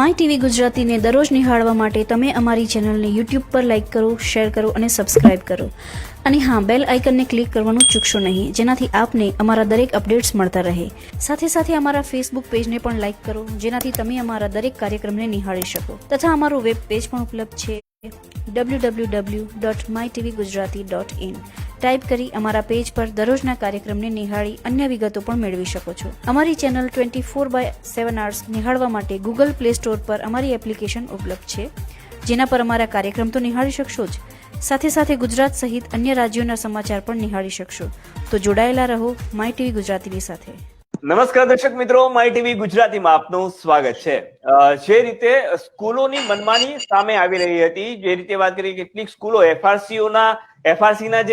My TV ગુજરાતીને દરરોજ નિહાળવા માટે તમે અમારી ચેનલને યુટ્યુબ પર લાઇક કરો, શેર કરો અને સબસ્ક્રાઇબ કરો. અને હા, બેલ આઇકનને ક્લિક કરવાનું ચૂકશો નહીં, જેનાથી આપને અમારા દરેક અપડેટ્સ મળતા રહે. સાથે સાથે અમારા ફેસબુક પેજને પણ લાઇક કરો, જેનાથી તમે અમારા દરેક કાર્યક્રમને નિહાળી શકો. તથા અમારું વેબ પેજ પણ ઉપલબ્ધ છે www.mytvgujarati.in. ટાઈપ કરી અમારા પેજ પર દરરોજના કાર્યક્રમને નિહાળી અન્ય વિગતો પણ મેળવી શકો છો. અમારી ચેનલ 24/7 hours નિહાળવા માટે ગૂગલ પ્લે સ્ટોર પર અમારી એપ્લિકેશન ઉપલબ્ધ છે, જેના પર અમારા કાર્યક્રમ તો નિહાળી શકશો જ, સાથે સાથે ગુજરાત સહિત અન્ય રાજ્યોના સમાચાર પણ નિહાળી શકશો. તો જોડાયેલા રહો માય ટીવી ગુજરાતીની સાથે. નમસ્કાર દર્શક મિત્રો, માય ટીવી ગુજરાતીમાં આપનું સ્વાગત છે. જે રીતે સ્કૂલોની મનમાની સામે આવી રહી હતી, જે રીતે વાત કરી કેટલીક સ્કૂલો એફઆરસી ના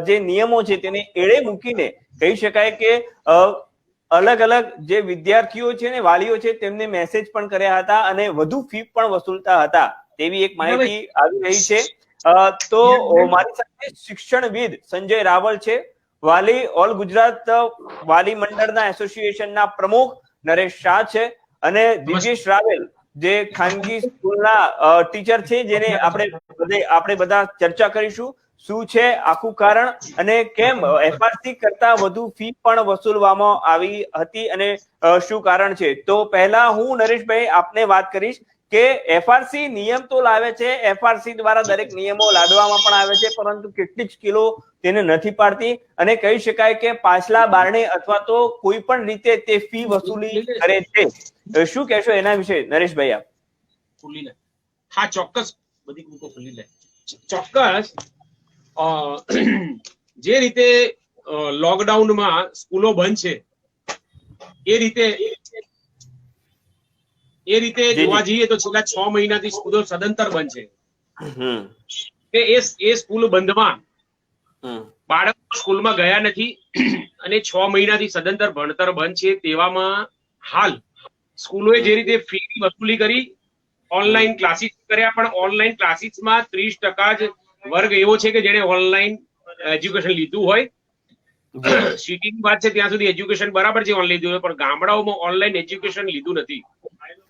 જે નિયમો છે તેને એળે મૂકીને કહી શકાય કે અલગ અલગ જે વિદ્યાર્થીઓ છે ને વાલીઓ છે તેમને મેસેજ પણ કર્યા હતા અને વધુ ફી પણ વસૂલતા હતા તેવી એક માહિતી આવી રહી છે. તો મારી સાથે શિક્ષણવિદ સંજય રાવલ છે, વાલી ઓલ ગુજરાત વાલી મંડળના એસોસિએશનના પ્રમુખ નરેશ શાહ છે, અને દિવ્યેશ રાવલ જે ખાનગી સ્કૂલના ટીચર છે, જેને આપણે બધા ચર્ચા કરીશું શું છે આખું કારણ અને કેમ એફઆરસી કરતા વધુ ફી પણ વસૂલવામાં આવી હતી અને શું કારણ છે. તો પહેલા હું નરેશભાઈ આપને વાત કરીશ કે એફઆરસી નિયમ તો લાવે છે, એફઆરસી દ્વારા દરેક નિયમો લાદવામાં પણ આવે છે, પરંતુ કેટલીક સ્કૂલો તેને નથી પાડતી અને કહી શકાય કે પાછલા બારણે અથવા તો કોઈ પણ રીતે તે ફી વસૂલી કરે છે. શું કહેશો એના વિશે નરેશભાઈ આપ? હા, ચોક્કસ બધી ગ્રુપો ખુલ્લી લે. ચોક્કસ જે રીતે લોકડાઉનમાં સ્કૂલો બંધ છે એ રીતે જોવા જઈએ તો છેલ્લા 6 મહિનાથી સ્કૂલો સદંતર બંધ છે. એ સ્કૂલ બંધમાં બાળકો સ્કૂલમાં ગયા નથી અને 6 મહિનાથી સદંતર ભણતર બંધ છે. તેવામાં હાલ સ્કૂલોએ જે રીતે ફી વસૂલી કરી, ઓનલાઈન ક્લાસીસ કર્યા, પણ ઓનલાઈન ક્લાસીસમાં 30% જ વર્ગ એવો છે કે જેને ઓનલાઈન એજ્યુકેશન લીધું હોય. સિટીની વાત છે ત્યાં સુધી એજ્યુકેશન બરાબર છે ઓનલાઈન લીધું હોય, પણ ગામડાઓમાં ઓનલાઈન એજ્યુકેશન લીધું નથી.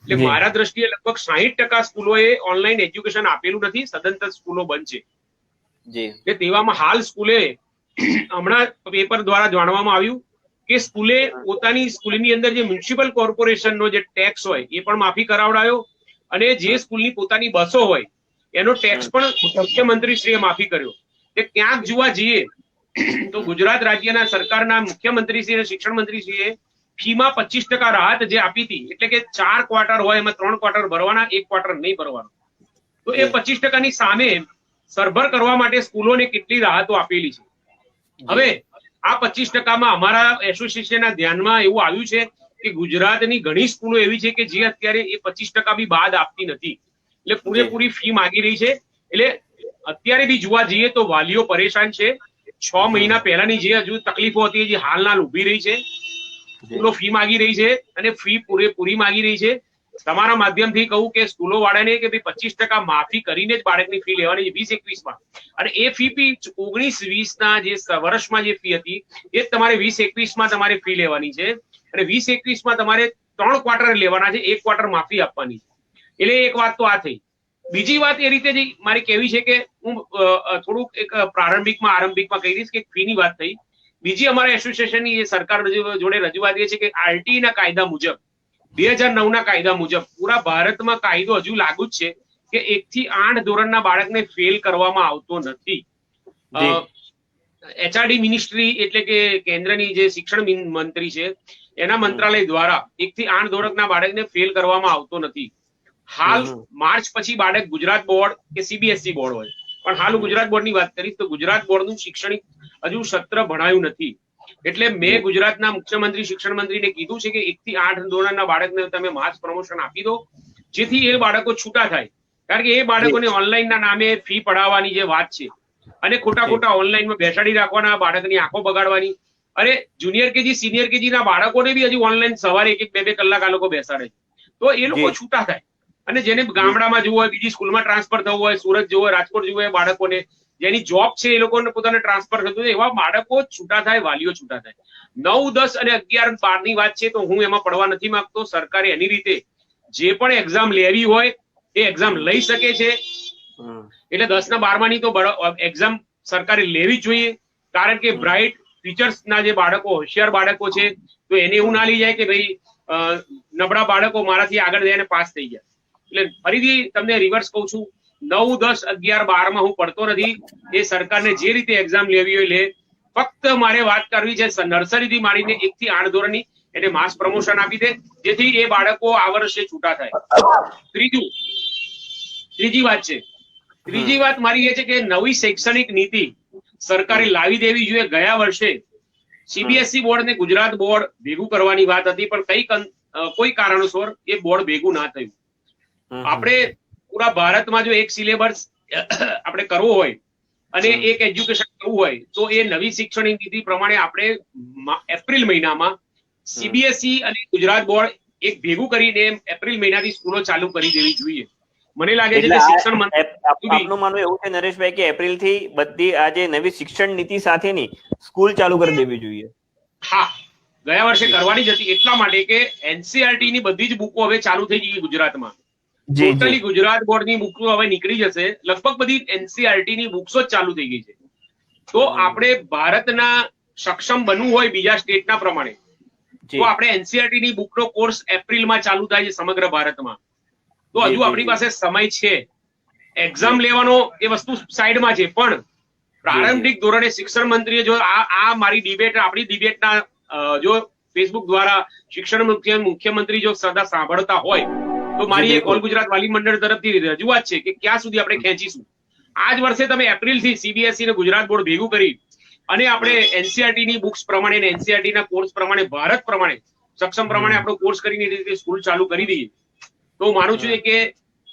એટલે મારા દ્રષ્ટિએ લગભગ 60% સ્કૂલોએ ઓનલાઈન એજ્યુકેશન આપેલું નથી, સદંતર સ્કૂલો બંધ છે. તેવામાં હાલ સ્કૂલે હમણાં પેપર દ્વારા જાણવામાં આવ્યું કે સ્કૂલે પોતાની સ્કૂલની અંદર જે મ્યુનિસિપલ કોર્પોરેશનનો જે ટેક્સ હોય એ પણ માફી કરાવડાયો અને જે સ્કૂલની પોતાની બસો હોય એનો ટેક્સ પણ મુખ્યમંત્રીશ્રીએ માફી કર્યો. કે ક્યાંક જોવા જઈએ તો ગુજરાત રાજ્યના સરકારના મુખ્યમંત્રીશ્રી અને શિક્ષણ મંત્રીશ્રીએ ફીમાં 25% રાહત જે આપી હતી, એટલે કે 4 ક્વાર્ટર હોય એમાં 3 ક્વાર્ટર ભરવાના, 1 ક્વાર્ટર નહીં ભરવાનો. તો એ 25%ની સામે સરભર કરવા માટે સ્કૂલોને કેટલી રાહતો આપેલી છે. હવે આ 25%માં અમારા એસોસિએશનના ધ્યાનમાં એવું આવ્યું છે કે ગુજરાતની ઘણી સ્કૂલો એવી છે કે જે અત્યારે એ 25% બી બાદ આપતી નથી, એટલે પૂરેપૂરી ફી માંગી રહી છે. એટલે અત્યારે બી જોવા જઈએ તો વાલીઓ પરેશાન છે. 6 મહિના પહેલાની જે હજુ તકલીફો હતી જે હાલના ઉભી રહી છે. સ્કૂલો ફી માંગી રહી છે અને ફી પૂરેપૂરી માંગી રહી છે. તમારા માધ્યમથી કહું કે સ્કૂલો વાળાને કે ભાઈ 25% માફી કરીને જ બાળકની ફી લેવાની છે 20-21માં, અને એ ફી બી 19-20ના જે વર્ષમાં જે ફી હતી એ જ તમારે 20-21માં તમારે ફી લેવાની છે, અને 20-21માં તમારે 3 ક્વાર્ટર લેવાના છે, 1 ક્વાર્ટર માફી આપવાની છે. એટલે એક વાત તો આ થઈ. બીજી વાત એ રીતે મારી કહેવી છે કે હું થોડુંક એક આરંભિકમાં કહી દઈશ કે ફીની વાત થઈ. બીજી અમારા એસોસિએશનની સરકાર જોડે રજૂઆત એ છે કે આરટીઈ ના કાયદા મુજબ 2009ના કાયદા મુજબ પૂરા ભારતમાં કાયદો હજુ લાગુ જ છે કે 1 થી 8 ધોરણના બાળકને ફેલ કરવામાં આવતો નથી. એચઆરડી મિનિસ્ટ્રી એટલે કે કેન્દ્રની જે શિક્ષણ મંત્રી છે એના મંત્રાલય દ્વારા 1 થી 8 ધોરણના બાળકને ફેલ કરવામાં આવતો નથી. હાલ માર્ચ પછી બાળક ગુજરાત બોર્ડ કે સીબીએસઈ બોર્ડ હોય, પણ હાલ હું ગુજરાત બોર્ડની વાત કરીશ તો ગુજરાત બોર્ડનું શૈક્ષણિક હજુ સત્ર ભણાયું નથી. એટલે મેં ગુજરાતના મુખ્યમંત્રી શિક્ષણ મંત્રીને કીધું છે કે 1 થી 8 ધોરણના બાળકને તમે માસ પ્રમોશન આપી દો, જેથી એ બાળકો છૂટા થાય. કારણ કે એ બાળકોને ઓનલાઈનના નામે ફી પડાવવાની જે વાત છે અને ખોટા ઓનલાઈનમાં બેસાડી રાખવાના, બાળકની આંખો બગાડવાની. અરે જુનિયર કેજી સિનિયર કેજી ના બાળકોને બી હજુ ઓનલાઈન સવારે 1-2 કલાક આ લોકો બેસાડે છે. તો એ લોકો છૂટા થાય. અને જેને ગામડામાં જવું હોય, બીજી સ્કૂલમાં ટ્રાન્સફર થવું હોય, સુરત જવું હોય, રાજકોટ જવું હોય, બાળકોને જેની જોબ છે એ લોકોને પોતાને ટ્રાન્સફર થતું હોય, એવા બાળકો છૂટા થાય, વાલીઓ છૂટા થાય. 9, 10 અને 11, 12ની વાત છે તો હું એમાં પડવા નથી માંગતો. સરકારે એની રીતે જે પણ એક્ઝામ લેવી હોય એ એક્ઝામ લઈ શકે છે. એટલે 10 ના 12માની તો એક્ઝામ સરકારે લેવી જ જોઈએ, કારણ કે બ્રાઇટ ફીચર્સ ના જે બાળકો, હોશિયાર બાળકો છે, તો એને એવું ના લઈ જાય કે ભાઈ નબળા બાળકો મારાથી આગળ જઈને પાસ થઈ ગયા. એટલે ફરીથી તમને રિવર્સ કહું છું, 9, 10, 11, 12માં હું પડતો નથી. એ સરકારને જે રીતે એક્ઝામ લેવી હોય લે. ફક્ત મારે વાત કરવી છે નર્સરીથી માંડીને 1 થી 8 ધોરણની, એને માસ પ્રમોશન આપી દે, જેથી એ બાળકો આ વર્ષે છૂટા થાય. ત્રીજી વાત મારી એ છે કે નવી શૈક્ષણિક નીતિ સરકારે લાવી દેવી જોઈએ. ગયા વર્ષે સીબીએસઈ બોર્ડ ને ગુજરાત બોર્ડ ભેગું કરવાની વાત હતી, પણ કોઈ કારણોસર એ બોર્ડ ભેગું ના થયું. આપણે પૂરા ભારતમાં જો એક સિલેબસ આપણે કરવો હોય અને એક એજ્યુકેશન કરવું હોય તો એ નવી શૈક્ષણિક નીતિ પ્રમાણે આપણે એપ્રિલ મહિનામાં સીબીએસઈ અને ગુજરાત બોર્ડ એક ભેગું કરીને એપ્રિલ મહિનાથી સ્કૂલો ચાલુ કરી દેવી જોઈએ. મને લાગે છે કે શિક્ષણ મંત્રી, આપનું માનવું એવું છે નરેશભાઈ કે એપ્રિલ થી બધી આ જે નવી શિક્ષણ નીતિ સાથેની સ્કૂલ ચાલુ કરી દેવી જોઈએ? હા, ગયા વર્ષે કરવાની જ હતી, એટલા માટે કે એનસીઈઆરટી ની બધી જ બુકો હવે ચાલુ થઈ ગઈ ગુજરાતમાં. ટોટલી ગુજરાત બોર્ડ ની બુકો હવે નીકળી જશે. લગભગ બધી એનસીઈઆરટી ની બુક્સો જ ચાલુ થઈ ગઈ છે. તો આપણે ભારતના સક્ષમ બનવું હોય બીજા સ્ટેટના પ્રમાણે, તો આપણે એનસીઈઆરટી ની બુકનો કોર્સ એપ્રિલમાં ચાલુ થાય છે સમગ્ર ભારતમાં. તો હજુ આપણી પાસે સમય છે. એક્ઝામ લેવાનો એ વસ્તુ સાઈડમાં છે, પણ પ્રારંભિક ધોરણે શિક્ષણ મંત્રીએ જો આ મારી ડિબેટ, આપણી ડિબેટના જો ફેસબુક દ્વારા શિક્ષણ મુખ્યમંત્રી જો સદા સાંભળતા હોય તો મારી એક ઓલ ગુજરાત વાલી મંડળ તરફથી રજૂઆત છે કે ક્યાં સુધી આપણે ખેંચીશું. આ જ વર્ષે તમે એપ્રિલ થી સીબીએસઈ અને ગુજરાત બોર્ડ ભેગું કરી અને આપણે એનસીઈઆરટી ની બુક્સ પ્રમાણે, એનસીઈઆરટી ના કોર્સ પ્રમાણે, ભારત પ્રમાણે સક્ષમ પ્રમાણે આપણો કોર્સ કરીને રીતે સ્કૂલ ચાલુ કરી દઈએ, તો માનું છું કે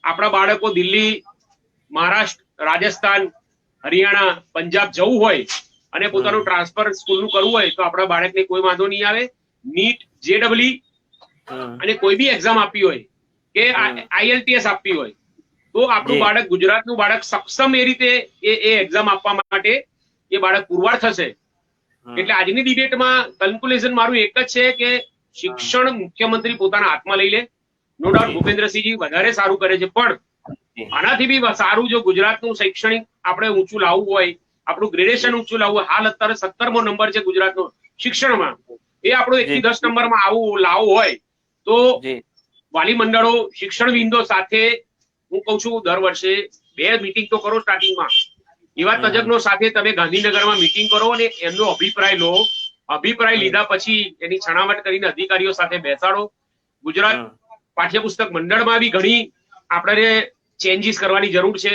આપણા બાળકો દિલ્હી, મહારાષ્ટ્ર, રાજસ્થાન, હરિયાણા, પંજાબ જવું હોય અને પોતાનું ટ્રાન્સફર સ્કૂલનું કરવું હોય તો આપણા બાળકને કોઈ વાંધો નહીં આવે. નીટ, જેડબલઈ અને કોઈ બી એક્ઝામ આપવી હોય કે આઈએલટીએસ આપવી હોય તો આપણું બાળક, ગુજરાતનું બાળક સક્ષમ એ રીતે એ એક્ઝામ આપવા માટે એ બાળક પુરવાર થશે. એટલે આજની ડિબેટમાં કન્ક્લુઝન મારું એક જ છે કે શિક્ષણ મુખ્યમંત્રી પોતાના હાથમાં લઈ લે. નો ડાઉટ ભૂપેન્દ્રસિંહજી વધારે સારું કરે છે, પણ આનાથી બી સારું જો ગુજરાતનું શૈક્ષણિક આપણે ઊંચું લાવવું હોય, આપણું ગ્રેડેશન ઊંચું લાવવું હોય, હાલ અત્યારે 17મો નંબર છે ગુજરાતનો શિક્ષણમાં, એ આપણો 1 થી 10 નંબરમાં આવું લાવવું હોય તો વાલી મંડળો, શિક્ષણ વિંદો સાથે હું કઉ છું દર વર્ષે 2 મીટિંગ તો કરો. સ્ટાર્ટિંગમાં એવા તજજ્ઞો સાથે તમે ગાંધીનગરમાં મીટિંગ કરો અને એમનો અભિપ્રાય લો. અભિપ્રાય લીધા પછી એની છણાવટ કરીને અધિકારીઓ સાથે બેસાડો. ગુજરાત પાઠ્યપુસ્તક મંડળમાં બી ઘણી આપણે ચેન્જીસ કરવાની જરૂર છે.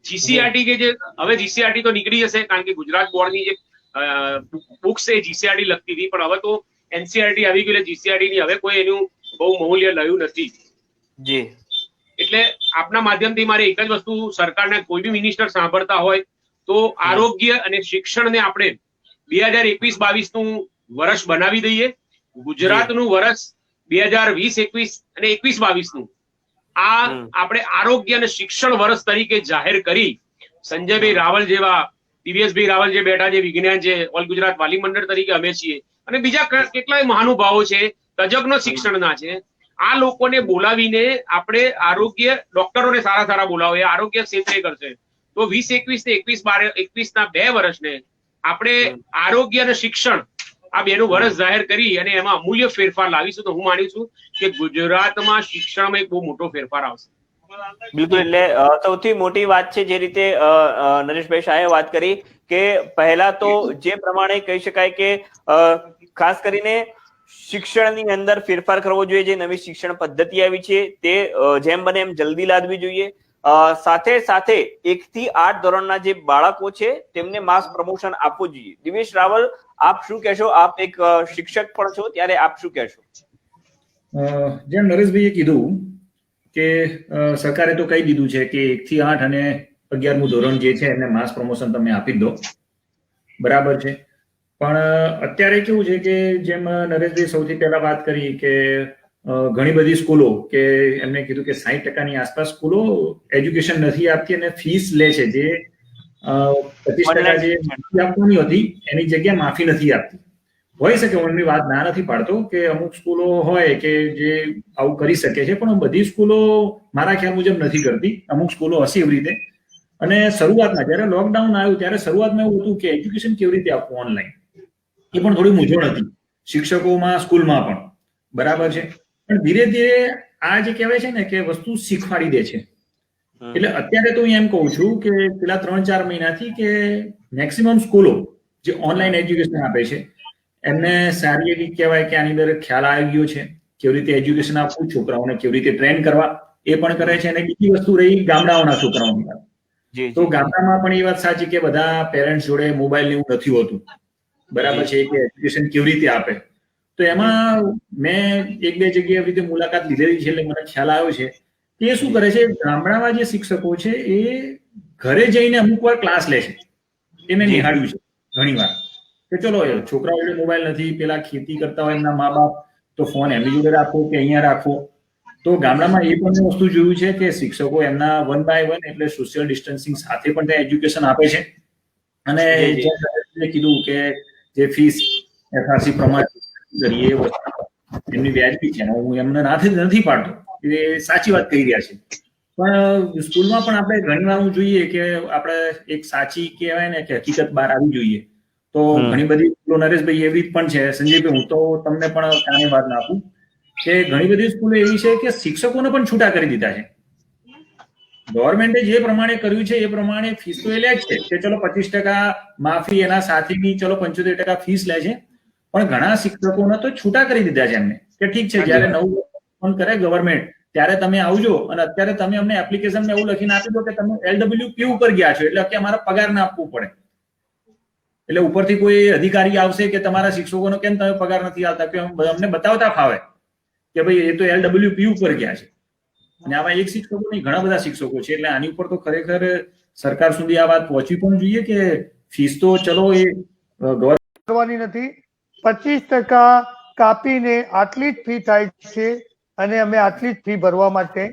જીસીઆરટી કે જે હવે જીસીઆરટી તો નીકળી જશે, કારણ કે ગુજરાત બોર્ડની જે બુક્સ છે જીસીઆરટી લગતી હતી, પણ હવે તો એનસીઈઆરટી આવી ગયું, જીસીઆરટી ની હવે કોઈ એનું બહુ મૂલ્ય લયું નથી. એટલે આપના માધ્યમથી મારે એક જ વસ્તુ સરકારના કોઈ બી મિનિસ્ટર સાંભળતા હોય તો આરોગ્ય અને શિક્ષણને આપણે 2021-22 નું વર્ષ બનાવી દઈએ. ગુજરાતનું વર્ષ 2020-21 અને 21-22 નું આ આપણે આરોગ્ય અને શિક્ષણ વર્ષ તરીકે જાહેર કરી સંજયભાઈ રાવલ જેવા, દિવ્યેશભાઈ રાવલ જે બેઠા છે, વિજ્ઞાન છે, ઓલ ગુજરાત વાલી મંડળ તરીકે અમે છીએ અને બીજા કેટલાય મહાનુભાવો છે, તજજ્ઞો શિક્ષણના છે, આ લોકોને બોલાવીને આપણે આરોગ્ય ડોક્ટરોને સારા બોલાવો, આરોગ્ય ક્ષેત્રે કરશે તો 2021 ને 21-22 ના 2 વર્ષને આપણે આરોગ્ય અને શિક્ષણ આ બેનું વર્ષ જાહેર કરી અને એમાં અમૂલ્ય ફેરફાર લાવીશું તો હું માનું છું કે ગુજરાતમાં શિક્ષણમાં એક બહુ મોટો ફેરફાર આવશે. બિલકુલ, એટલે સૌથી મોટી વાત છે જે રીતે નરેશભાઈ શાહે વાત કરી કે પહેલા તો જે પ્રમાણે કહી શકાય કે ખાસ કરીને શિક્ષણની અંદર ફેરફાર કરવો જોઈએ. જે નવી શિક્ષણ પદ્ધતિ આવી છે તે જેમ બને એમ જલ્દી લાદવી જોઈએ. સાથે 1 થી 8 ધોરણના જે બાળકો છે તેમને માસ પ્રમોશન આપવું જોઈએ. દિવેશ રાવલ, આપ શું કહેશો? આપ એક શિક્ષક પણ છો, ત્યારે આપ શું કહેશો? જેમ નરેશભાઈએ કીધું કે સરકારે તો કહી દીધું છે કે 1 થી 8 અને 11મું ધોરણ જે છે એને માસ પ્રમોશન તમે આપી દો, બરાબર છે. પણ અત્યારે કેવું છે કે જેમ નરેશભાઈ સૌથી પહેલા વાત કરી કે ઘણી બધી સ્કૂલો કે એમને કીધું કે 60% આસપાસ સ્કૂલો એજ્યુકેશન નથી આપતી અને ફીસ લે છે, જે 25% જે આપવાની હતી એની જગ્યાએ માફી નથી આપતી. હોઈ શકે, હું એમની વાત ના નથી પાડતો કે અમુક સ્કૂલો હોય કે જે આવું કરી શકે છે, પણ બધી સ્કૂલો મારા ખ્યાલ મુજબ નથી કરતી. અમુક સ્કૂલો હશે એવી રીતે. અને શરૂઆતમાં જયારે લોકડાઉન આવ્યું ત્યારે શરૂઆતમાં એવું હતું કે એજ્યુકેશન કેવી રીતે આપવું ઓનલાઈન, એ પણ થોડી મૂંઝવણ હતી શિક્ષકોમાં, સ્કૂલમાં પણ. બરાબર છે. પણ ધીરે ધીરે આ જે કહેવાય છે ને કે વસ્તુ શીખવાડી દે છે. એટલે અત્યારે તો હું એમ કહું છું કે પેલા 3-4 મહિનાથી કે મેક્સિમમ સ્કૂલો જે ઓનલાઈન એજ્યુકેશન આપે છે એમને સારી એવી કહેવાય કે આની અંદર ખ્યાલ આવી ગયો છે કેવી રીતે એજ્યુકેશન આપવું, છોકરાઓને કેવી રીતે ટ્રેન કરવા, એ પણ કરે છે. અને બીજી વસ્તુ રહી ગામડાઓના છોકરાઓની વાત. તો ગામડામાં પણ એ વાત સાચી કે બધા પેરેન્ટ્સ જોડે મોબાઈલ એવું નથી હોતું. બરાબર છે. કે એજ્યુકેશન કેવી રીતે આપે. તો એમાં મેં 1-2 જગ્યાએ રીતે મુલાકાત લીધેલી છે એટલે મને ખ્યાલ આવ્યો છે કે એ શું કરે છે, ગામડામાં જે શિક્ષકો છે એ ઘરે જઈને અમુક વાર ક્લાસ લે છે. એ મેં નિહાળ્યું છે ઘણી વાર કે ચલો છોકરાઓ જોડે મોબાઈલ નથી, પેલા ખેતી કરતા હોય એમના મા બાપ, તો ફોન એમની જોડે રાખવો કે અહીંયા રાખવો. તો ગામડામાં એ પણ વસ્તુ જોયું છે કે શિક્ષકો એમના 1 by 1 એટલે સોશિયલ ડિસ્ટન્સિંગ સાથે પણ ત્યાં એજ્યુકેશન આપે છે. અને કીધું કે જે ફીસ FRC પ્રમાણે એમની વ્યાજબી છે, હું એમને નથી પાડતો, એ સાચી વાત કહી રહ્યા છે. પણ સ્કૂલમાં પણ આપણે ઘણી વાર જોઈએ કે આપણે એક સાચી કહેવાય ને કે હકીકત બહાર આવી જોઈએ. તો ઘણી બધી સ્કૂલો, નરેશભાઈ, એવી પણ છે. સંજયભાઈ, હું તો તમને પણ કાની વાત નાખું કે ઘણી બધી સ્કૂલો એવી છે કે શિક્ષકોને પણ છૂટા કરી દીધા છે. ગવર્મેન્ટે જે પ્રમાણે કર્યું છે એ પ્રમાણે ફીસ તો એ લે જ છે કે ચલો 25% માફી, એના સાથેની ચલો 75% ફીસ લે છે. પણ ઘણા શિક્ષકોને તો છૂટા કરી દીધા છે એમને કે ઠીક છે, જયારે નવું ફોન કરે ગવર્મેન્ટ ત્યારે તમે આવજો, અને અત્યારે તમે અમને એપ્લિકેશનમાં એવું લખીને આપી દો કે તમે LWP ઉપર ગયા છો એટલે કે અમારે પગાર ના આપવું પડે. એટલે ઉપરથી કોઈ અધિકારી આવશે કે તમારા શિક્ષકોનો કેમ તમે પગાર નથી આવતા, કે અમને બતાવતા ફાવે કે ભાઈ એ તો LWP ઉપર ગયા છે. અને આવા એક શિક્ષકો નહીં, ઘણા બધા શિક્ષકો છે. એટલે આની ઉપર તો ખરેખર સરકાર સુધી આ વાત પહોંચવી પણ જોઈએ કે ફીસ તો ચલો એ કરવાની નથી, 25% કાપીને આટલી જ ફી થાય છે અને અમે આટલી જ ફી ભરવા માટે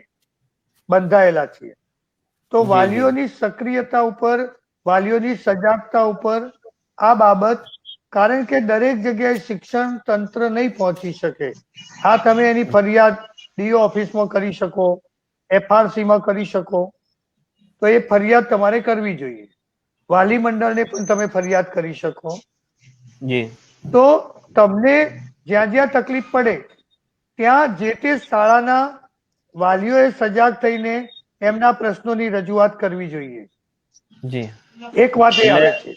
બંધાયેલા છીએ. તો વાલીઓની સક્રિયતા ઉપર, વાલીઓની સજાગતા ઉપર આ બાબત, કારણ કે દરેક જગ્યાએ શિક્ષણ તંત્ર નહીં પહોંચી શકે. હા, તમે એની ફરિયાદ DO ઓફિસમાં કરી શકો, FRC માં કરી શકો. તો એ ફરિયાદ તમારે કરવી જોઈએ. વાલી મંડળને પણ તમે ફરિયાદ કરી શકો. તો તમને જ્યાં જ્યાં તકલીફ પડે ત્યાં જે તે શાળાના વાલીઓએ સજાગ થઈને એમના પ્રશ્નોની રજૂઆત કરવી જોઈએ. એક વાત એ આવે છે.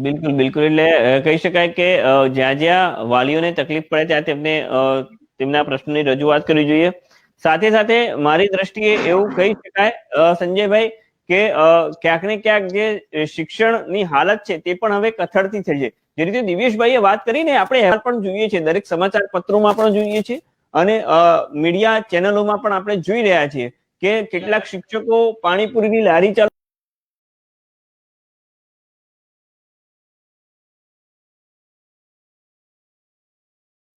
બિલકુલ. એટલે કહી શકાય કે જ્યાં જ્યાં વાલીઓને તકલીફ પડે ત્યાં તેમને તેમના પ્રશ્નોની રજૂઆત કરવી જોઈએ. સાથે સાથે મારી દ્રષ્ટિએ એવું કહી શકાય સંજયભાઈ કે ક્યાંક ને ક્યાંક જે શિક્ષણની હાલત છે તે પણ હવે કથળતી થઈ છે. જે રીતે દિવેશભાઈએ વાત કરીને આપણે અહેવાલ પણ જોઈએ છીએ, દરેક સમાચાર પત્રોમાં પણ જોઈએ છીએ અને મીડિયા ચેનલોમાં પણ આપણે જોઈ રહ્યા છીએ કે કેટલાક શિક્ષકો પાણીપુરીની લારી ચાલુ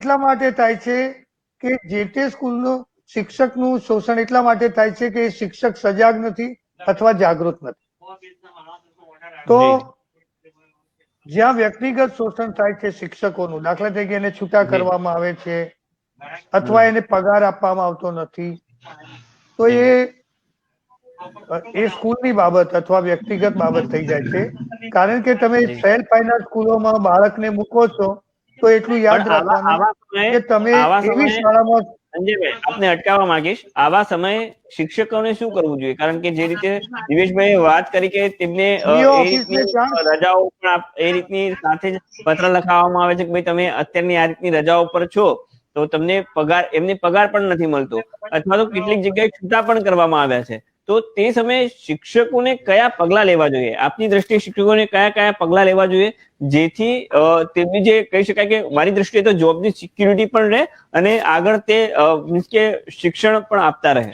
એટલા માટે થાય છે કે જે તે સ્કૂલનું શિક્ષકનું શોષણ એટલા માટે થાય છે કે શિક્ષક સજાગ નથી અથવા જાગૃત નથી. તો જ્યાં વ્યક્તિગત શોષણ થાય છે શિક્ષકોનું, દાખલા તરીકે એને છૂટા કરવામાં આવે છે અથવા એને પગાર આપવામાં આવતો નથી, તો એ સ્કૂલની બાબત અથવા વ્યક્તિગત બાબત થઈ જાય છે. કારણ કે તમે સેલ્ફ ફાઇનાન્સ સ્કૂલોમાં બાળકને મૂકો છો તો એટલું યાદ રાખવાનું કે તમે એવી શાળામાં. સંજયભાઈ, આપને અટકાવવા માંગીશ. આવા સમયે શિક્ષકોને શું કરવું જોઈએ? કારણ કે જે રીતે દિવેશભાઈએ વાત કરી કે તેમને રજાઓ પણ એ રીતની સાથે જ પત્ર લખાવવામાં આવે છે કે ભાઈ તમે અત્યારની આ રીતની રજાઓ પર છો તો તમને પગાર, એમને પગાર પણ નથી મળતો, અથવા તો કેટલીક જગ્યાએ છૂટા પણ કરવામાં આવ્યા છે. તો તે સમયે શિક્ષકોને કયા પગલા લેવા જોઈએ? આપની દ્રષ્ટિએ શિક્ષકોને કયા કયા પગલા લેવા જોઈએ જેથી તેમની જે કહી શકાય કે મારી દ્રષ્ટિએ તો જોબની સિક્યુરિટી પણ રહે અને આગળ તે મીન્સ કે શિક્ષણ પણ આપતા રહે?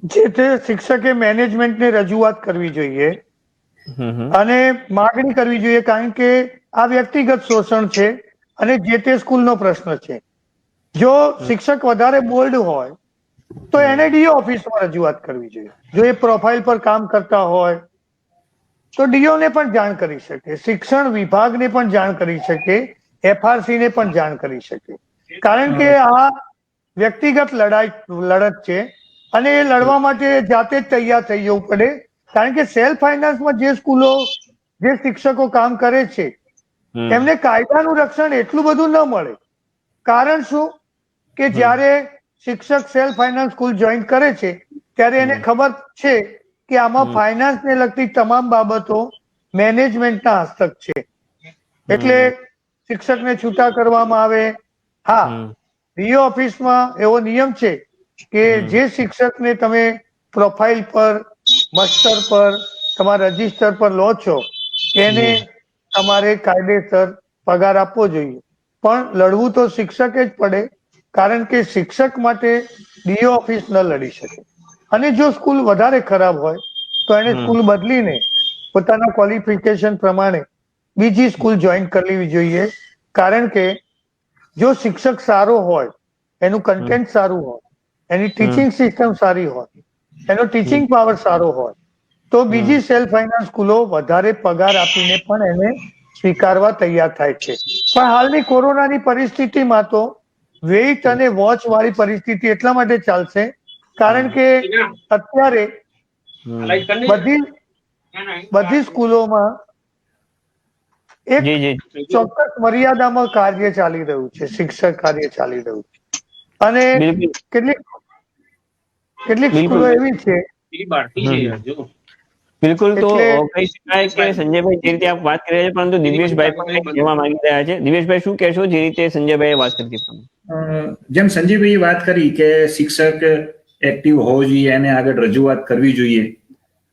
જે તે શિક્ષકે મેનેજમેન્ટને રજૂઆત કરવી જોઈએ અને માગણી કરવી જોઈએ, કારણ કે આ વ્યક્તિગત શોષણ છે અને જે તે સ્કૂલનો પ્રશ્ન છે. જો શિક્ષક વધારે બોલ્ડ હોય તો એને DO ઓફિસમાં રજૂઆત કરવી જોઈએ. જો એ પ્રોફાઇલ પર કામ કરતા હોય તો ડીઓ ને પણ જાણ કરી શકે, શિક્ષણ વિભાગને પણ જાણ કરી શકે, FRC ને પણ જાણ કરી શકે. કારણ કે આ વ્યક્તિગત લડત છે અને એ લડવા માટે જાતે જ તૈયાર થઈ જવું પડે. કારણ કે સેલ્ફ ફાઇનાન્સમાં જે સ્કૂલો, જે શિક્ષકો કામ કરે છે એમને કાયદાનું રક્ષણ એટલું બધું ન મળે. કારણ શું કે જ્યારે શિક્ષક સેલ્ફ ફાઇનાન્સ સ્કૂલ જોઈન કરે છે ત્યારે એને ખબર છે કે આમાં ફાઇનાન્સ ને લગતી તમામ બાબતો મેનેજમેન્ટના હસ્તક છે, એટલે શિક્ષકને છૂટા કરવામાં આવે. હા, ડીઓ ઓફિસમાં એવો નિયમ છે કે જે શિક્ષકને તમે પ્રોફાઇલ પર, મસ્ટર પર, તમારા રજીસ્ટર પર લો છો એને તમારે કાયદેસર પગાર આપવો જોઈએ. પણ લડવું તો શિક્ષકે જ પડે, કારણ કે શિક્ષક માટે ડીઓ ઓફિસ ન લડી શકે. અને જો સ્કૂલ વધારે ખરાબ હોય તો એને સ્કૂલ બદલીને પોતાના ક્વોલિફિકેશન પ્રમાણે બીજી સ્કૂલ જોઈન કરવી જોઈએ. કારણ કે જો શિક્ષક સારો હોય, એનું કન્ટેન્ટ સારું હોય, એની ટીચિંગ સિસ્ટમ સારી હોય, એનો ટીચિંગ પાવર સારો હોય તો બીજી સેલ્ફ ફાઇનાન્સ સ્કૂલો વધારે પગાર આપીને પણ એને સ્વીકારવા તૈયાર થાય છે. પણ હાલની કોરોનાની પરિસ્થિતિમાં તો વેઇટ અને વોચ વાળી પરિસ્થિતિ એટલા માટે ચાલશે કારણ કે અત્યારે બધી સ્કૂલોમાં એક ચોક્કસ મર્યાદામાં કાર્ય ચાલી રહ્યું છે, શિક્ષક કાર્ય ચાલી રહ્યું છે. અને કેટલીક સ્કૂલો એવી છે. બિલકુલ, તો કહી શકાય કે સંજયભાઈ જે રીતે આપ વાત કરી રહ્યા છે, પરંતુ દિવ્યેશભાઈ પણ કંઈક કહેવા માંગી રહ્યા છે. દિવ્યેશભાઈ, શું કહેશો જે રીતે સંજયભાઈએ વાત કરી? જેમ સંજયભાઈએ વાત કરી કે શિક્ષક એક્ટિવ હોવો જોઈએ, એને આગળ રજૂઆત કરવી જોઈએ,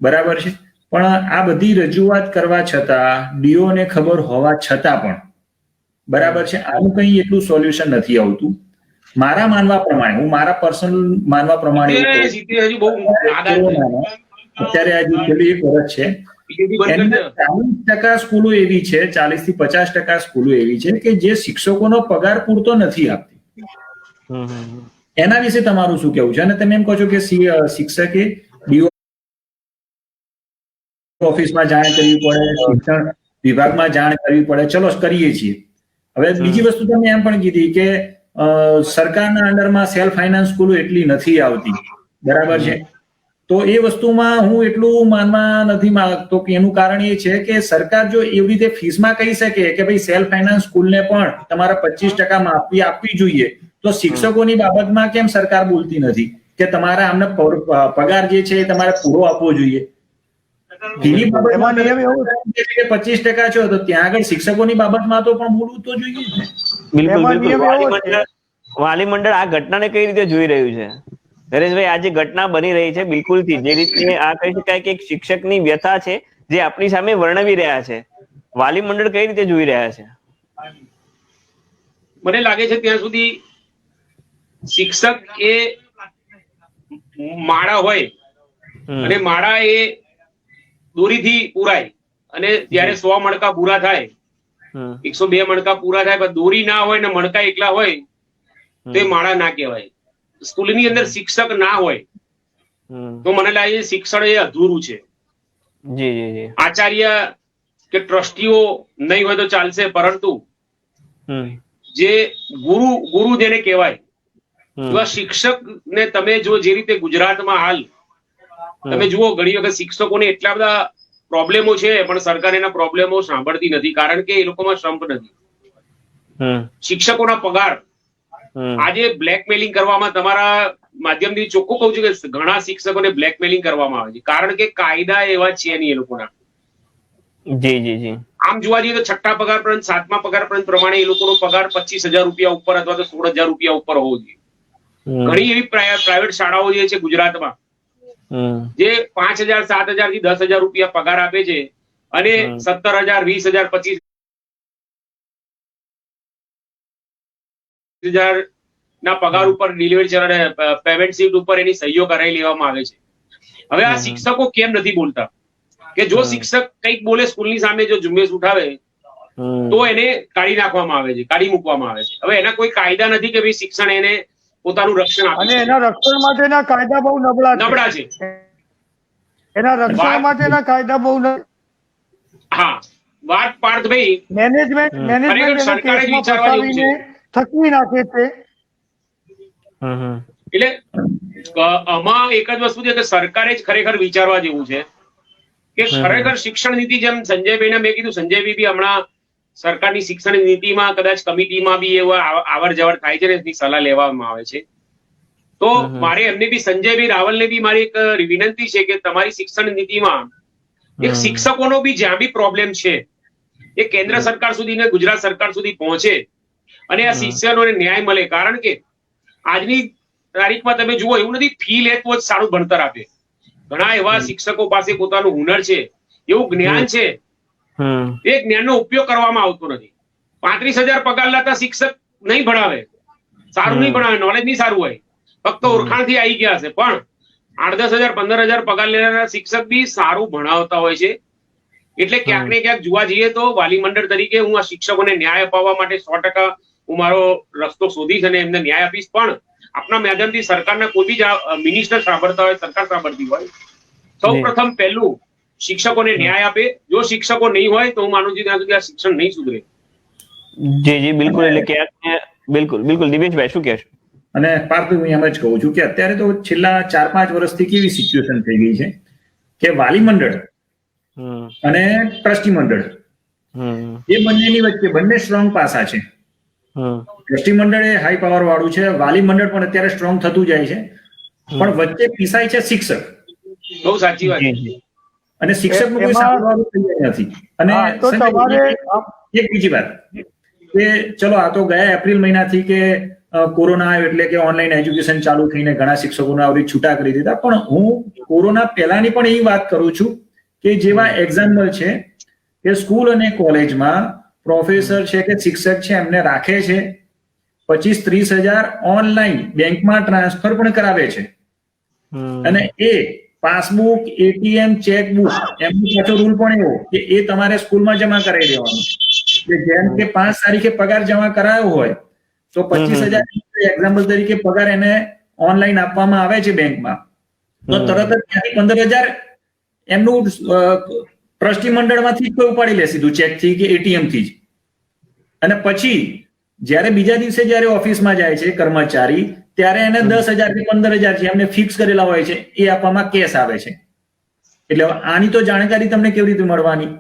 બરાબર છે. પણ આ બધી રજૂઆત કરવા છતાં, ડીઓને ખબર હોવા છતાં પણ, બરાબર છે, આનું કંઈ એટલું સોલ્યુશન નથી આવતું. મારા માનવા પ્રમાણે, હું મારા પર્સનલ માનવા પ્રમાણે અત્યારે આજે છેલ્લી 1 વર્ષ છે, 40% સ્કૂલો એવી છે, 40 થી 50% સ્કૂલો એવી છે કે જે શિક્ષકોનો પગાર પૂરતો નથી આપતી. એના વિશે તમારું શું કહેવું છે? અને તમે એમ કહો છો કે શિક્ષકે ડીઓ ઓફિસમાં જાણ કરવી પડે, શિક્ષણ વિભાગમાં જાણ કરવી પડે, ચલો કરીએ છીએ. હવે બીજી વસ્તુ તમે એમ પણ કીધી કે સરકારના અંડરમાં સેલ્ફ ફાઇનાન્સ સ્કૂલો એટલી નથી આવતી, બરાબર છે. તો એ વસ્તુમાં હું એટલું માનવા નથી માંગતો કે એનું કારણ એ છે કે સરકાર જો એવી રીતે ફીસમાં કહી શકે કે ભાઈ સેલ્ફ ફાઇનાન્સ સ્કૂલને પણ તમારા 25% માફી આપવી જોઈએ, તો શિક્ષકોની બાબતમાં કેમ સરકાર બોલતી નથી કે તમારે આમને પગાર જે છે એ તમારે પૂરો આપવો જોઈએ? ફીની બાબતમાં 25% છો તો ત્યાં આગળ શિક્ષકોની બાબતમાં તો પણ બોલવું તો જોઈએ. બિલકુલ, વાલી મંડળ આ ઘટનાને કઈ રીતે જોઈ રહ્યું છે? નરેશભાઈ, આ જે ઘટના બની રહી છે, બિલકુલથી જે રીતે આ કહી શકાય કે એક શિક્ષકની વ્યથા છે જે આપણી સામે વર્ણવી રહ્યા છે, વાલી મંડળ કઈ રીતે જોઈ રહ્યા છે? મને લાગે છે ત્યાં સુધી શિક્ષક એ માળા હોય અને માળા એ દોરીથી પૂરાય, અને જયારે 100 મણકા પૂરા થાય, 102 મણકા પૂરા થાય, પણ દોરી ના હોય ને મણકા એકલા હોય તો એ માળા ના કહેવાય. સ્કૂલની અંદર શિક્ષક ના હોય તો મને લાગે શિક્ષણ એ અધૂરું છે. આચાર્ય કે ટ્રસ્ટીઓ નહીં હોય તો ચાલશે, પરંતુ જે ગુરુ જેને કહેવાય એવા શિક્ષક ને તમે જો જે રીતે ગુજરાતમાં હાલ તમે જુઓ, ઘણી વખત શિક્ષકોને એટલા બધા પ્રોબ્લેમો છે પણ સરકાર એના પ્રોબ્લેમો સાંભળતી નથી, કારણ કે એ લોકોમાં સંપ નથી. શિક્ષકોના પગાર આજે બ્લેકમેલિંગ કરવામાં, તમારા માધ્યમથી ચોખ્ખું કહું છું કે ઘણા શિક્ષકોને બ્લેકમેલિંગ કરવામાં આવે છે, કારણ કે કાયદા એવા છે નહીં એ લોકોના. આમ જોવા જઈએ તો 6ઠ્ઠા પગાર પંચ, 7મા પગાર પંચ પ્રમાણે એ લોકોનો પગાર 25,000 રૂપિયા ઉપર અથવા તો 16,000 રૂપિયા ઉપર હોવો જોઈએ. ઘણી એવી પ્રાઇવેટ શાળાઓ જે છે ગુજરાતમાં જે 5,000, 7,000 થી 10,000 રૂપિયા પગાર આપે છે અને 17,000, 20,000, 25,000 ના પગાર ઉપર ડિલિવરી ચાર્જ, પેમેન્ટ શીટ ઉપર એની સહીઓ કરાવી લેવામાં આવે છે. હવે આ શિક્ષકો કેમ નથી બોલતા કે જો શિક્ષક કંઈક બોલે, સ્કૂલની સામે જો ઝુંબેશ ઉઠાવે તો એને કાઢી નાખવામાં આવે છે, કાઢી મૂકવામાં આવે છે. હવે એના કોઈ કાયદા નથી કે ભાઈ શિક્ષણ એને પોતાનું રક્ષણ આપે, અને એના રક્ષણ માટેના કાયદા બહુ નબળા છે. એના રક્ષણ માટેના કાયદા બહુ હા, વાત પાર્થભાઈ, મેનેજમેન્ટ સરકારે જ વિચારવા જેવું છે. થકવી નાખે છે. એટલે આમાં એક જ વસ્તુ છે કે સરકારે જ ખરેખર વિચારવા જેવું છે કે ખરેખર શિક્ષણ નીતિ, જેમ સંજયભાઈને મેં કીધું, સંજયભાઈ બી હમણાં સરકારની શિક્ષણ નીતિમાં કદાચ કમિટીમાં બી એવા આવર જવર થાય છે ને, એની સલાહ લેવામાં આવે છે. તો મારે એમને બી, સંજયભાઈ રાવલને બી મારી એક વિનંતી છે કે તમારી શિક્ષણ નીતિમાં એક શિક્ષકોનો બી જ્યાં બી પ્રોબ્લેમ છે એ કેન્દ્ર સરકાર સુધી ને ગુજરાત સરકાર સુધી પહોંચે અને આ શિક્ષકોને ન્યાય મળે. કારણ કે આજની તારીખમાં તમે જુઓ, એવું નથી ફી લે તો જ સારું ભણતર આપે. ઘણા એવા શિક્ષકો પાસે પોતાનું હુનર છે, એવું જ્ઞાન છે, એ જ્ઞાનનો ઉપયોગ કરવામાં આવતો નથી. 35,000 પગાર લેતા શિક્ષક નહીં ભણાવે, સારું નહીં ભણાવે, નોલેજ નહીં સારું હોય, ફક્ત ઓળખાણથી આવી ગયા છે. પણ 8-10,000 15,000 પગાર લેનારા શિક્ષક બી સારું ભણાવતા હોય છે. એટલે ક્યાંક ને ક્યાંક જોવા જઈએ તો વાલી મંડળ તરીકે હું આ શિક્ષકોને ન્યાય અપાવવા માટે 100% હું મારો રસ્તો શોધીશ અને એમને ન્યાય આપીશ. પણ આપણા માધ્યમથી સરકારના કોઈ બી મિનિસ્ટર સાંભળતા હોય, સરકાર સાંભળતી હોય, સૌ પ્રથમ પહેલું શિક્ષકોને ન્યાય આપે. જો શિક્ષકો નહીં હોય તો હું માનું છું ત્યાં સુધી આ શિક્ષણ નહીં સુધરે. જી બિલકુલ. એટલે ક્યાંક બિલકુલ દિવેશભાઈ શું કહેશો? અને પાર્થભાઈ, હું એમ જ કહું છું કે અત્યારે તો છેલ્લા 4-5 વર્ષથી કેવી સિચ્યુએશન થઈ ગઈ છે કે વાલી મંડળ અને ટ્રસ્ટી મંડળ એ બંનેની વચ્ચે બંને સ્ટ્રોંગ પાસા છે. ટ્રસ્ટી મંડળ એ હાઈ પાવર વાળું છે, વાલી મંડળ પણ અત્યારે સ્ટ્રોંગ થતું જાય છે, પણ વચ્ચે પીસાય છે શિક્ષક. બહુ સાચી વાત. અને શિક્ષકનું કોઈ સાંભળવાનું તૈયાર નથી. અને એક બીજી વાત કે ચલો, આ તો ગયા એપ્રિલ મહિનાથી કે કોરોના આવ્યો એટલે કે ઓનલાઈન એજ્યુકેશન ચાલુ થઈને ઘણા શિક્ષકોને આવરી છૂટા કરી દીધા. પણ હું કોરોના પહેલાની પણ એ વાત કરું છું કે જેવા એક્ઝામ્પલ છે કે સ્કૂલ અને કોલેજમાં પ્રોફેસર છે કે શિક્ષક છે, એમને રાખે છે, 25-30 હજાર ઓનલાઈન બેંકમાં ટ્રાન્સફર પણ કરાવે છે. અને એ પાસબુક, એટીએમ, ચેકબુક, એમનો પાછો રૂલ પણ એવો કે એ તમારે સ્કૂલમાં જમા કરાવી દેવાનું. જેમ કે 5 તારીખે પગાર જમા કરાયો હોય તો 25,000 એક્ઝામ્પલ તરીકે પગાર એને ઓનલાઈન આપવામાં આવે છે બેંકમાં, તો તરત જ ત્યાંથી 15,000 એમનું ટ્રસ્ટી મંડળમાંથી કોઈ ઉપાડી લે સીધું ચેકથી કે એટીએમ થી જ. અને પછી જયારે બીજા દિવસે જયારે ઓફિસમાં જાય છે કર્મચારી, ત્યારે એને 10,000 કે 15,000 છે એમને ફિક્સ કરેલા હોય છે, એ આપવામાં કેસ આવે છે. એટલે આની તો જાણકારી તમને કેવી રીતે મળવાની?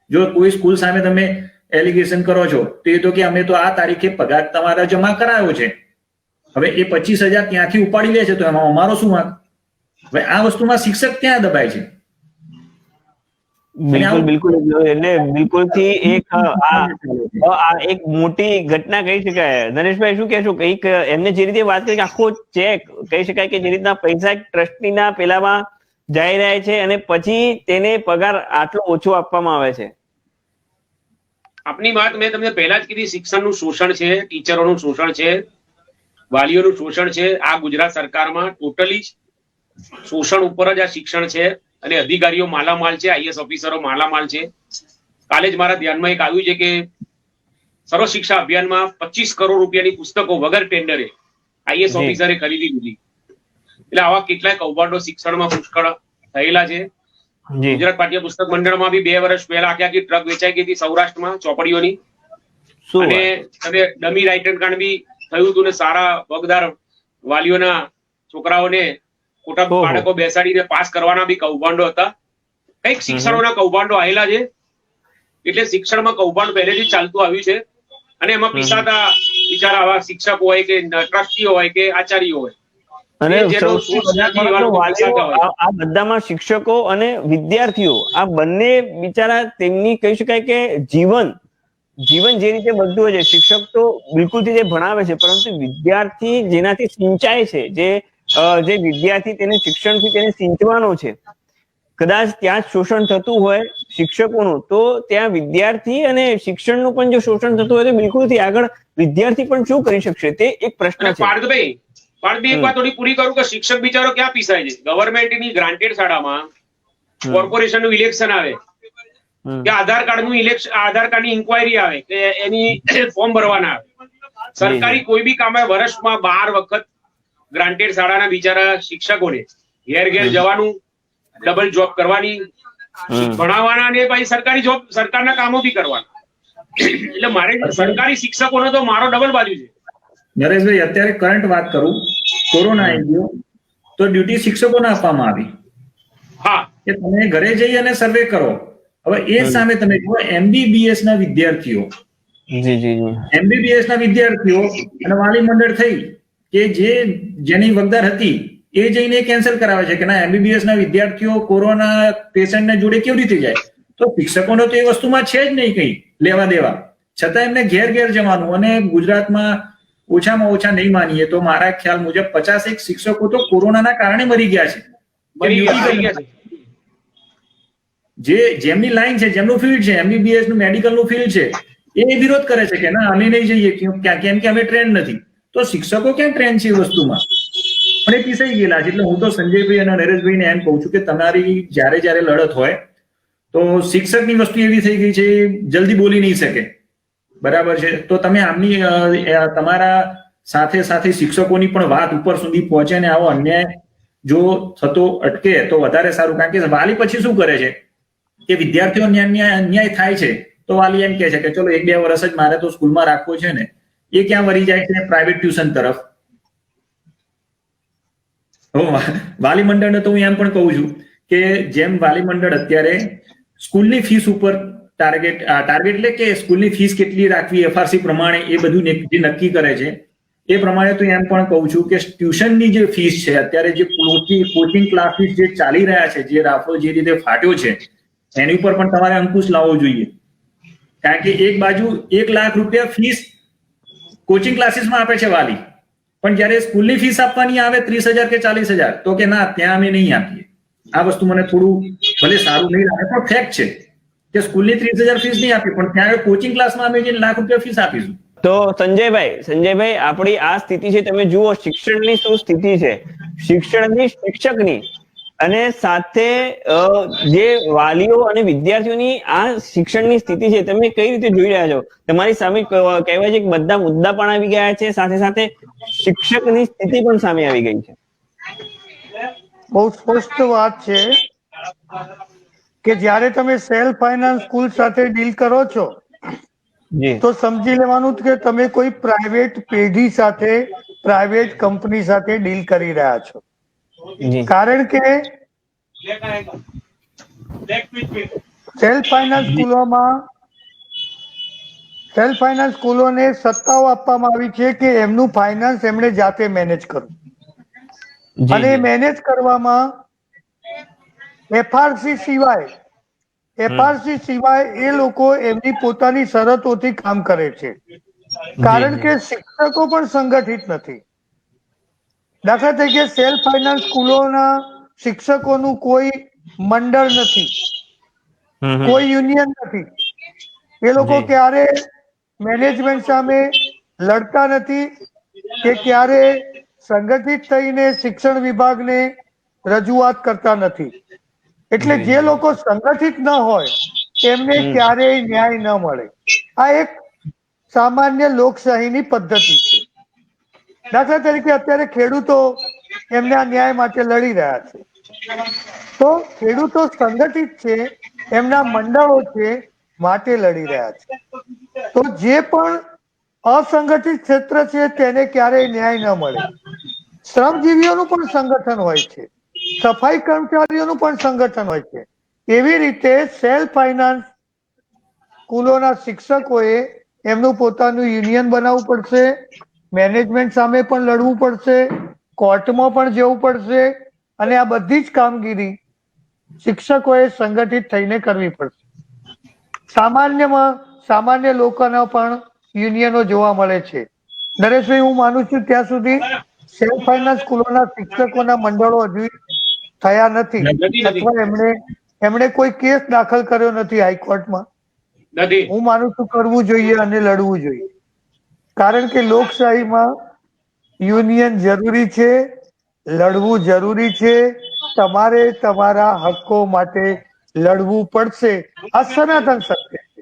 જો કોઈ સ્કૂલ સામે તમે એલિગેશન કરો છો તો એ તો કે અમે તો આ તારીખે પગાર તમારા જમા કરાયો છે, હવે એ 25,000 ત્યાંથી ઉપાડી લે છે, તો એમાં અમારો શું વાંક? હવે આ વસ્તુમાં શિક્ષક ક્યાં દબાય છે? બિલકુલ. એટલે બિલકુલથી એક મોટી ઘટના કહી શકાય. નરેશભાઈ શું કહેશો? કંઈક એમને જે રીતે વાત કરી, આખો ચેક કહી શકાય કે જે રીતના પૈસા ટ્રસ્ટીના પેલામાં જઈ રહ્યા છે અને પછી તેને પગાર આટલો ઓછો આપવામાં આવે છે. આપની વાત મેં તમને પહેલા જ કીધી, શિક્ષણનું શોષણ છે, ટીચરોનું શોષણ છે, વાલીઓનું શોષણ છે. આ ગુજરાત સરકારમાં ટોટલી શોષણ ઉપર જ આ શિક્ષણ છે. અને અધિકારીઓ માલામાલ છે, આઈએસ ઓફિસરો માલામાલ છે. કાલે જ મારા ધ્યાનમાં એક આવ્યું છે કે સર્વ શિક્ષા અભિયાનમાં 25 કરોડ રૂપિયાની પુસ્તકો વગર ટેન્ડરે આઈએસ ઓફિસરે ખરીદી લીધી. એટલે આવા કેટલાય કૌભાંડો શિક્ષણમાં પુષ્કળ થયેલા છે. ગુજરાત પાઠ્ય પુસ્તક મંડળમાં બી 2 વર્ષ પહેલા આખી ટ્રક વેચાઈ ગઈ હતી સૌરાષ્ટ્રમાં ચોપડીઓની. અને હવે ડમી રાઇટર કાર્ડ બી થયું હતું ને સારા વગદાર વાલીઓના છોકરાઓને ખોટા બાળકો બેસાડીને પાસ કરવાના બી કૌભાંડો હતા. કઈક શિક્ષણોના કૌભાંડો આવેલા છે. એટલે શિક્ષણમાં કૌભાંડ પહેલેથી ચાલતું આવ્યું છે. અને એમાં પીસાતા બિચારા આવા શિક્ષકો હોય કે ટ્રસ્ટીઓ હોય કે આચાર્યો હોય, અને આ બધામાં શિક્ષકો અને વિદ્યાર્થીઓ આ બંને બિચારા તેમની કહી શકાય કે જીવન જે રીતે બધું હોય છે. શિક્ષક તો બિલકુલથી જે ભણાવે છે, પરંતુ વિદ્યાર્થી જેનાથી સિંચાય છે, જે વિદ્યાર્થી તેને શિક્ષણથી તેને સિંચવાનો છે, કદાચ ત્યાં જ શોષણ થતું હોય શિક્ષકોનું, તો ત્યાં વિદ્યાર્થી અને શિક્ષણનું પણ જો શોષણ થતું હોય તો બિલકુલથી આગળ વિદ્યાર્થી પણ શું કરી શકશે? તે એક પ્રશ્ન છે. પાર્થભાઈ એક વાત થોડી પૂરી કરું કે શિક્ષક બિચારો ક્યાં પીસાય છે? ગવર્મેન્ટની ગ્રાન્ટેડ શાળામાં કોર્પોરેશનનું ઇલેક્શન આવે કે આધાર કાર્ડની ઇન્કવાયરી આવે કે એની ફોર્મ ભરવાના આવે. સરકારી કોઈ બી કામ વર્ષમાં 12 વખત ગ્રાન્ટેડ શાળાના બિચારા શિક્ષકોને ઘેર જવાનું, ડબલ જોબ કરવાની, ભણાવવાના ને ભાઈ સરકારી જોબ, સરકારના કામો બી કરવાના. એટલે મારે સરકારી શિક્ષકોનો તો મારો ડબલ બાજુ છે. નરેશભાઈ, અત્યારે કરંટ વાત કરું, કોરોના આવી ગયો તો ડ્યુટી શિક્ષકોને આપવામાં આવી. હા, કે તમે ઘરે જઈ અને સર્વે કરો. હવે એ સામે તમે જુઓ MBBS ના વિદ્યાર્થીઓ, MBBS ના વિદ્યાર્થીઓ અને વાલી મંડળ થઈ કે જેની વગદાર હતી એ જઈને કેન્સલ કરાવે છે કે ના, MBBS ના વિદ્યાર્થીઓ કોરોના પેશન્ટને જોડે કેવી રીતે જાય? તો શિક્ષકોનો તો એ વસ્તુમાં છે જ નહીં કઈ લેવા દેવા, છતાં એમને ઘેર જવાનું. અને ગુજરાતમાં ઓછામાં ઓછા નહીં માનીએ તો મારા ખ્યાલ મુજબ 50 શિક્ષકો તો કોરોનાના કારણે મરી ગયા છે. જેમની લાઈન છે, જેમનું ફિલ્ડ છે, MBBS નું મેડિકલ નું ફિલ્ડ છે, એ વિરોધ કરે છે કે ના, અમે નહીં જઈએ કેમ કે અમે ટ્રેન નથી. તો શિક્ષકો ક્યાં ટ્રેન છે એ વસ્તુમાં? પણ એ પીસાઈ ગયેલા છે. એટલે હું તો સંજયભાઈ અને નરેશભાઈને એમ કહું છું કે તમારી જ્યારે લડત હોય તો શિક્ષકની વસ્તુ એવી થઈ ગઈ છે, જલ્દી બોલી નહીં શકે, બરાબર છે? તો તમે આમની તમારા સાથે સાથે શિક્ષકોની પણ વાત ઉપર સુધી પહોંચે ને આવો અન્યાય જો થતો અટકે તો વધારે સારું. કારણ કે વાલી પછી શું કરે છે કે વિદ્યાર્થીઓ અન્યાય થાય છે તો વાલી એમ કહે છે કે ચલો 1-2 વર્ષ જ મારે તો સ્કૂલમાં રાખવો છે ને, એ ક્યાં વળી જાય છે પ્રાઇવેટ ટ્યુશન તરફ. વાલી મંડળને તો હું એમ પણ કહું છું કે જેમ વાલી મંડળ અત્યારે સ્કૂલની ફીસ ઉપર ટાર્ગેટ એટલે કે સ્કૂલની ફીસ કેટલી રાખવી FRC પ્રમાણે એ બધું જે નક્કી કરે છે, એ પ્રમાણે તો એમ પણ કહું છું કે ટ્યુશનની જે ફીસ છે અત્યારે, જે કોચિંગ ક્લાસીસ જે ચાલી રહ્યા છે, જે રાફો જે રીતે ફાટ્યો છે, એની ઉપર પણ તમારે અંકુશ લાવવો જોઈએ. કારણ કે એક બાજુ 1 લાખ રૂપિયા ફીસ કોચિંગ ક્લાસીસમાં આપે છે વાલી, પણ જયારે સ્કૂલની ફીસ આપવાની આવે 30,000 કે 40,000 તો કે ના, ત્યાં અમે નહીં આપીએ. આ વસ્તુ મને થોડું ભલે સારું નહીં લાગે પણ ફેક્ટ છે કે સ્કૂલની 30,000 ફીસ નહીં આપી, પણ ત્યાં કોચિંગ ક્લાસમાં અમે જે ₹1 લાખ ફીસ આપીશું. તો સંજયભાઈ, આપણી આ સ્થિતિ છે, તમે જુઓ શિક્ષણની શું સ્થિતિ છે, શિક્ષકની અને સાથે જે વાલીઓ અને વિદ્યાર્થીઓની આ શિક્ષણની સ્થિતિ છે, તમે કઈ રીતે જોઈ રહ્યા છો? તમારી સામે કહેવાય છે કે બધા મુદ્દા પણ આવી ગયા છે, સાથે સાથે શિક્ષકની સ્થિતિ પણ સામે આવી ગઈ છે. બહુ સ્પષ્ટ વાત છે કે જ્યારે તમે સેલ્ફ ફાઇનાન્સ સ્કૂલ સાથે ડીલ કરો છો તો સમજી લેવાનું કે તમે કોઈ પ્રાઇવેટ પેઢી સાથે, પ્રાઇવેટ કંપની સાથે ડીલ કરી રહ્યા છો. કારણ કે સેલ્ફ ફાઇનાન્સ સ્કૂલોને સત્તાઓ આપવામાં આવી છે કે એમનું ફાઇનાન્સ એમણે જાતે મેનેજ કરવું. અને મેનેજ કરવામાં FRC સિવાય એ લોકો એમની પોતાની શરતોથી કામ કરે છે. કારણ કે શિક્ષકો પણ સંગઠિત નથી. દાખલા તરીકે સેલ્ફ ફાઇનાન્સ સ્કૂલોના શિક્ષકોનું કોઈ મંડળ નથી, કોઈ યુનિયન નથી. એ લોકો ક્યારે મેનેજમેન્ટ સામે લડતા નથી કે ક્યારે સંગઠિત થઈને શિક્ષણ વિભાગને રજૂઆત કરતા નથી. એટલે જે લોકો સંગઠિત ન હોય એમને ક્યારેય ન્યાય ન મળે. આ એક સામાન્ય લોકશાહીની પદ્ધતિ છે. દાખલા તરીકે અત્યારે ખેડૂતો એમના ન્યાય માટે લડી રહ્યા છે, તો ખેડૂતો સંગઠિત છે, એમના મંડળો છે, માટે લડી રહ્યા છે. તો જે પણ અસંગઠિત ક્ષેત્ર છે તેને ક્યારેય ન્યાય ન મળે. શ્રમજીવીઓનું પણ સંગઠન હોય છે, સફાઈ કર્મચારીઓનું પણ સંગઠન હોય છે. એવી રીતે સેલ્ફ ફાઇનાન્સ સ્કૂલોના શિક્ષકોએ એમનું પોતાનું યુનિયન બનાવવું પડશે, મેનેજમેન્ટ સામે પણ લડવું પડશે, કોર્ટમાં પણ જવું પડશે, અને આ બધી જ કામગીરી શિક્ષકોએ સંગઠિત થઈને કરવી પડશે. સામાન્ય લોકોના પણ યુનિયનો જોવા મળે છે. નરેશભાઈ, હું માનું છું ત્યાં સુધી સેલ્ફ ફાઇનાન્સ સ્કૂલોના શિક્ષકોના મંડળો હજુ થયા નથી, અથવા એમણે કોઈ કેસ દાખલ કર્યો નથી હાઈકોર્ટમાં. હું માનું છું કરવું જોઈએ અને લડવું જોઈએ. કારણ કે લોકશાહીમાં યુનિયન જરૂરી છે, લડવું જરૂરી છે. તમારે તમારા હક્કો માટે લડવું પડશે. આ સનાતન સત્ય છે.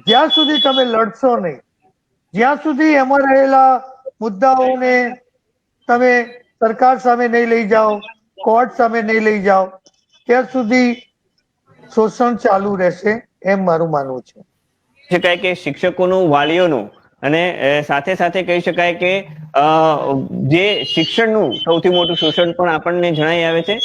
જ્યાં સુધી તમે લડશો નહીં, જ્યાં સુધી એમાં રહેલા મુદ્દાઓને તમે સરકાર સામે નહીં લઈ જાઓ, કોર્ટ સામે નહીં લઈ જાઓ, ત્યાં સુધી શોષણ ચાલુ રહેશે એમ મારું માનવું છે. શકાય કે શિક્ષકોનું, વાલીઓનું અને સાથે સાથે કહી શકાય કે જે શિક્ષણનું સૌથી મોટું શોષણ પણ આપણને જણાઈ આવે છે.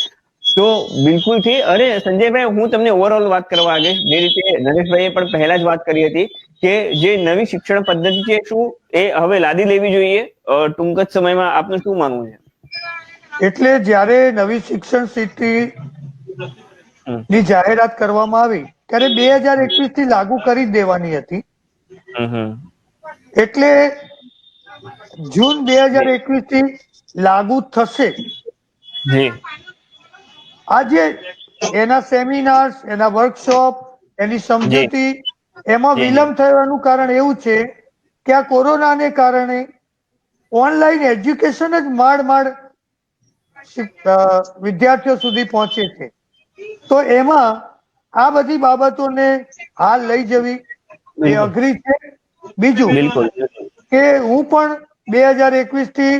તો બિલકુલથી. અરે સંજયભાઈ, હું તમને ઓવરઓલ વાત કરવા માંગીશ. જે રીતે નરેશભાઈએ પણ પહેલા જ વાત કરી હતી કે જે નવી શિક્ષણ પદ્ધતિ છે, શું એ હવે લાદી લેવી જોઈએ ટૂંક જ સમયમાં? આપનું શું માનવું છે? એટલે જ્યારે નવી શિક્ષણ નીતિ ની જાહેરાત કરવામાં આવી ત્યારે 2021 થી લાગુ કરી દેવાની હતી. એટલે જૂન 2021 થી લાગુ થશે. આજે એના સેમિનાર, એના વર્કશોપ, એની સમજૂતી એમાં વિલંબ થવાનું કારણ એવું છે કે આ કોરોનાને કારણે ઓનલાઈન એજ્યુકેશન જ માંડ વિદ્યાર્થીઓ સુધી પહોંચે છે. તો એમાં આ બધી બાબતોને હાલ લઈ જવી એ અઘરી છે. બીજું કે હું પણ 2021 થી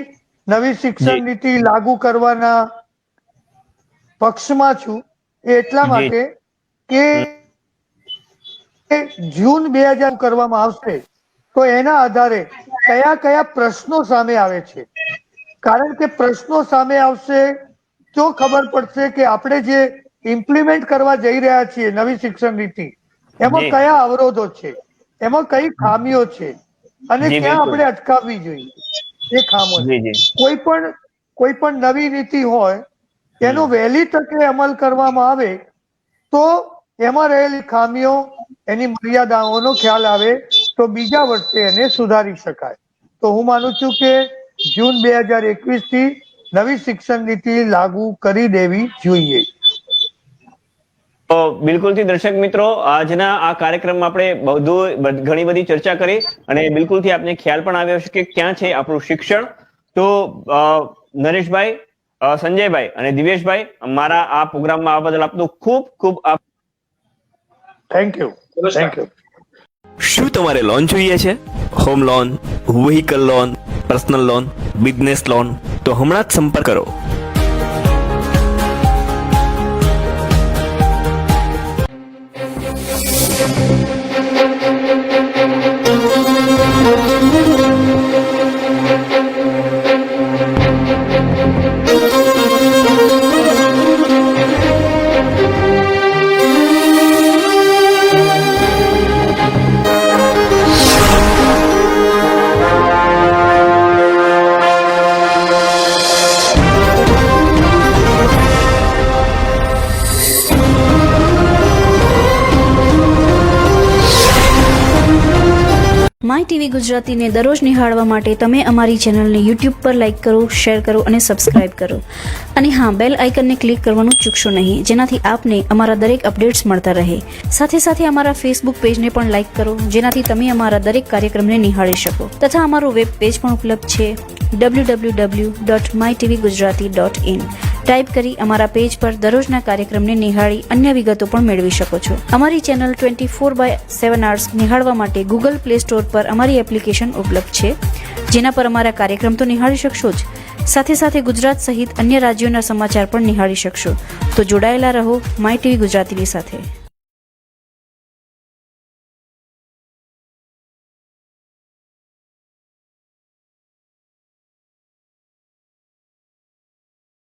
નવી શિક્ષણ નીતિ લાગુ કરવાના પક્ષમાં છું. એટલા માટે કે જૂન 2000 કરવામાં આવશે તો એના આધારે કયા કયા પ્રશ્નો સામે આવે છે. કારણ કે પ્રશ્નો સામે આવશે તો ખબર પડશે કે આપણે જે ઇમ્પ્લિમેન્ટ કરવા જઈ રહ્યા છીએ નવી શિક્ષણ નીતિ, એમાં કયા અવરોધો છે, એમાં કઈ ખામીઓ છે અને ક્યાં આપણે અટકાવવી જોઈએ એ ખામો. કોઈ પણ નવી નીતિ હોય એનો વહેલી તકે અમલ કરવામાં આવે તો એમાં રહેલી ખામીઓ, એની મર્યાદાઓનો ખ્યાલ આવે તો બીજા વર્ષે એને સુધારી શકાય. તો હું માનું છું કે જૂન 2021 થી નવી શિક્ષણ નીતિ લાગુ કરી દેવી જોઈએ. બિલકુલથી દર્શક મિત્રો, આજના આ કાર્યક્રમમાં આપણે ઘણી બધી ચર્ચા કરી અને બિલકુલથી આપને ખ્યાલ પણ આવ્યો છે કે ક્યાં છે આપણું શિક્ષણ. તો નરેશભાઈ, સંજયભાઈ અને દિવેશભાઈ, મારા આ પ્રોગ્રામમાં આવવા બદલ આપનો ખૂબ ખૂબ આભાર. Thank you. શું તમારે લોન જોઈએ છે? Home loan, vehicle loan, personal loan, business loan? તો હમણાં જ સંપર્ક કરો. માય ટીવી ગુજરાતીને દરરોજ નિહાળવા માટે તમે અમારી ચેનલને યુટ્યુબ પર લાઇક કરો, શેર કરો અને સબસ્ક્રાઇબ કરો. અને હા, બેલ આઇકનને ક્લિક કરવાનું ચૂકશો નહીં, જેનાથી આપને અમારા દરેક અપડેટ્સ મળતા રહે. સાથે સાથે અમારા ફેસબુક પેજને પણ લાઇક કરો, જેનાથી તમે અમારા દરેક કાર્યક્રમને નિહાળી શકો. તથા અમારું વેબ પેજ પણ ઉપલબ્ધ છે www.mytvgujarati.in. ટાઈપ કરી અમારા પેજ પર દરરોજના કાર્યક્રમને નિહાળી અન્ય વિગતો પણ મેળવી શકો છો. અમારી ચેનલ 24/7 hours નિહાળવા માટે ગૂગલ પ્લે સ્ટોર પર અમારી એપ્લિકેશન ઉપલબ્ધ છે, જેના પર અમારા કાર્યક્રમ તો નિહાળી શકશો જ, સાથે સાથે ગુજરાત સહિત અન્ય રાજ્યોના સમાચાર પણ નિહાળી શકશો. તો જોડાયેલા રહો માય ટીવી ગુજરાતીની સાથે.